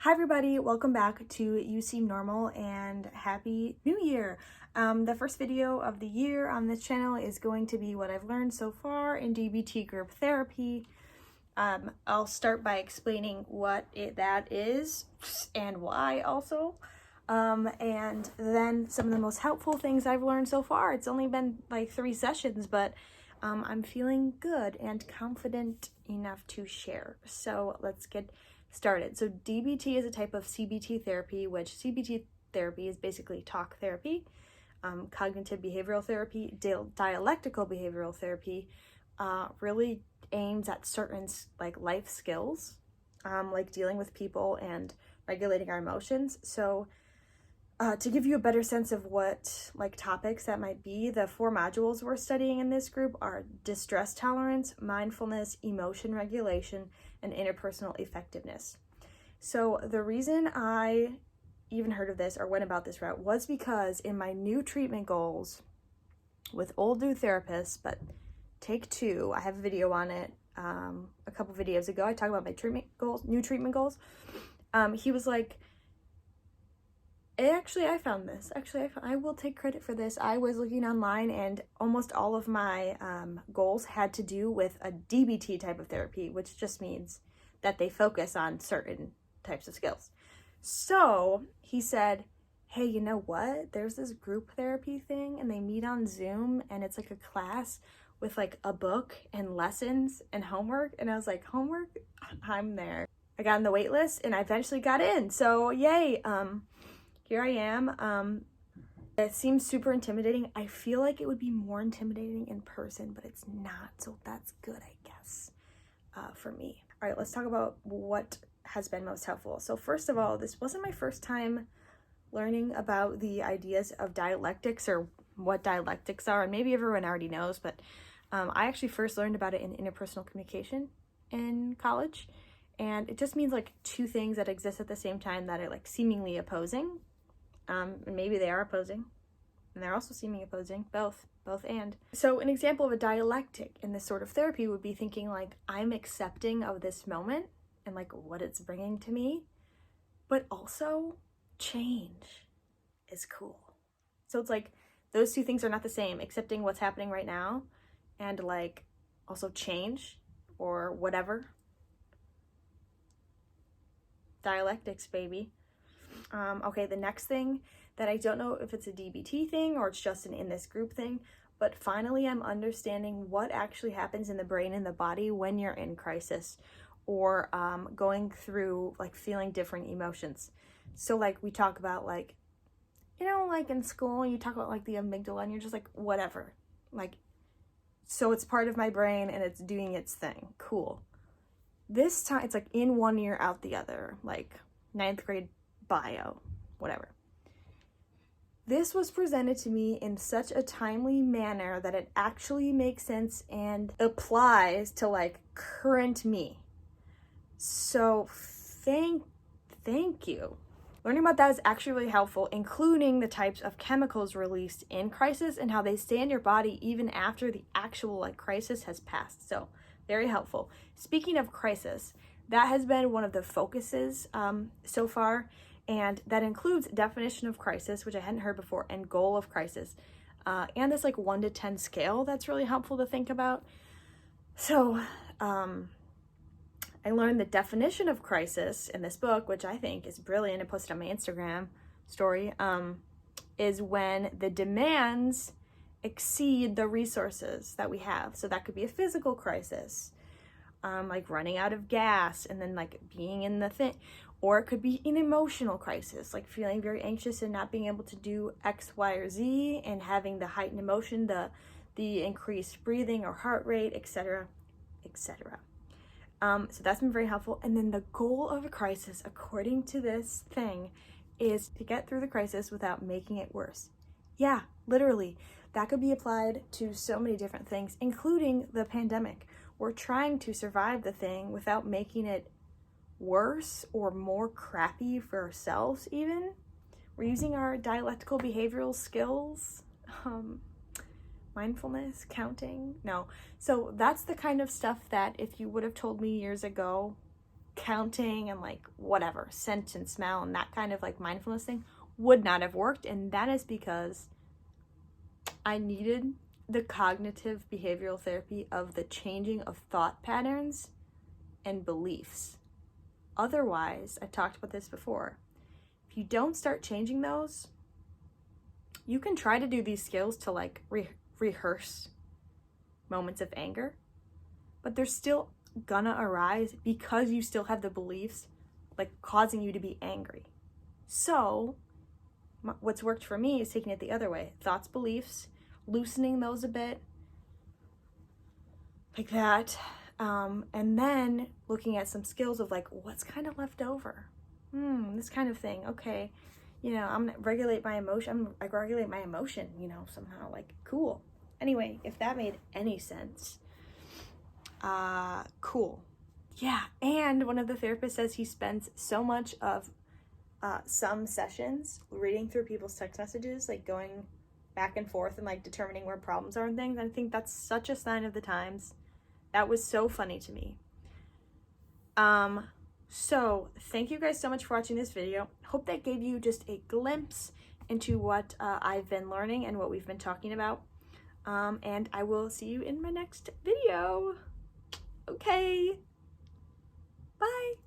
Hi everybody, welcome back to You Seem Normal and Happy New Year. The first video of the year on this channel is going to be what I've learned so far in DBT group therapy. I'll start by explaining what that is and why also. And then some of the most helpful things I've learned so far. It's only been like 3 sessions, but I'm feeling good and confident enough to share. So let's get started. So DBT is a type of CBT therapy, which CBT therapy is basically talk therapy. Cognitive behavioral therapy, dialectical behavioral therapy really aims at certain like life skills, like dealing with people and regulating our emotions. So to give you a better sense of what like topics that might be, the 4 modules we're studying in this group are distress tolerance, mindfulness, emotion regulation, and interpersonal effectiveness. So the reason I even heard of this or went about this route was because in my new treatment goals with old new therapists, but take 2, I have a video on it a couple videos ago. I talked about my treatment goals, new treatment goals. He was like, I found this. I will take credit for this. I was looking online and almost all of my goals had to do with a DBT type of therapy, which just means that they focus on certain types of skills. So he said, hey, you know what? There's this group therapy thing and they meet on Zoom and it's like a class with like a book and lessons and homework. And I was like, homework? I'm there. I got on the wait list and I eventually got in. So yay. Here I am. It seems super intimidating. I feel like it would be more intimidating in person, but it's not. So that's good, I guess, for me. All right, let's talk about what has been most helpful. So first of all, this wasn't my first time learning about the ideas of dialectics or what dialectics are. And maybe everyone already knows, but I actually first learned about it in interpersonal communication in college. And it just means like 2 things that exist at the same time that are like seemingly opposing. And maybe they are opposing, and they're also seeming opposing, both and. So an example of a dialectic in this sort of therapy would be thinking like, I'm accepting of this moment and like what it's bringing to me, but also change is cool. So it's like those 2 things are not the same, accepting what's happening right now and like also change or whatever. Dialectics, baby. Okay, the next thing that I don't know if it's a DBT thing or it's just an in this group thing, but finally I'm understanding what actually happens in the brain and the body when you're in crisis or going through like feeling different emotions. So like we talk about like, you know, like in school you talk about like the amygdala and you're just like, whatever. Like, so it's part of my brain and it's doing its thing. Cool. This time it's like in one ear, out the other, like 9th grade bio, whatever. This was presented to me in such a timely manner that it actually makes sense and applies to like current me. So thank you. Learning about that is actually really helpful, including the types of chemicals released in crisis and how they stay in your body even after the actual like crisis has passed. So very helpful. Speaking of crisis, that has been one of the focuses so far, and that includes definition of crisis, which I hadn't heard before, and goal of crisis, and this like 1 to 10 scale that's really helpful to think about. So I learned the definition of crisis in this book, which I think is brilliant. I posted on my Instagram story, is when the demands exceed the resources that we have. So that could be a physical crisis, like running out of gas and then like being in the thing, or it could be an emotional crisis, like feeling very anxious and not being able to do X, Y, or Z and having the heightened emotion, the increased breathing or heart rate, etc., etc. So that's been very helpful. And then the goal of a crisis, according to this thing, is to get through the crisis without making it worse. Yeah, literally. That could be applied to so many different things, including the pandemic. We're trying to survive the thing without making it worse or more crappy for ourselves even. We're using our dialectical behavioral skills, mindfulness, counting. No. So that's the kind of stuff that if you would have told me years ago counting and like whatever, scent and smell and that kind of like mindfulness thing would not have worked. And that is because I needed the cognitive behavioral therapy of the changing of thought patterns and beliefs. Otherwise, I talked about this before, if you don't start changing those, you can try to do these skills to like rehearse moments of anger, but they're still gonna arise because you still have the beliefs like causing you to be angry. So what's worked for me is taking it the other way. Thoughts, beliefs, loosening those a bit like that, and then looking at some skills of like what's kind of left over, this kind of thing. Okay, you know, I'm gonna regulate my emotion. I regulate my emotion, you know, somehow. Like, cool. Anyway, if that made any sense, cool. Yeah. And one of the therapists says he spends so much of some sessions reading through people's text messages, like going back and forth and like determining where problems are and things. I think that's such a sign of the times. That was so funny to me. So thank you guys so much for watching this video. Hope that gave you just a glimpse into what I've been learning and what we've been talking about. And I will see you in my next video. Okay. Bye.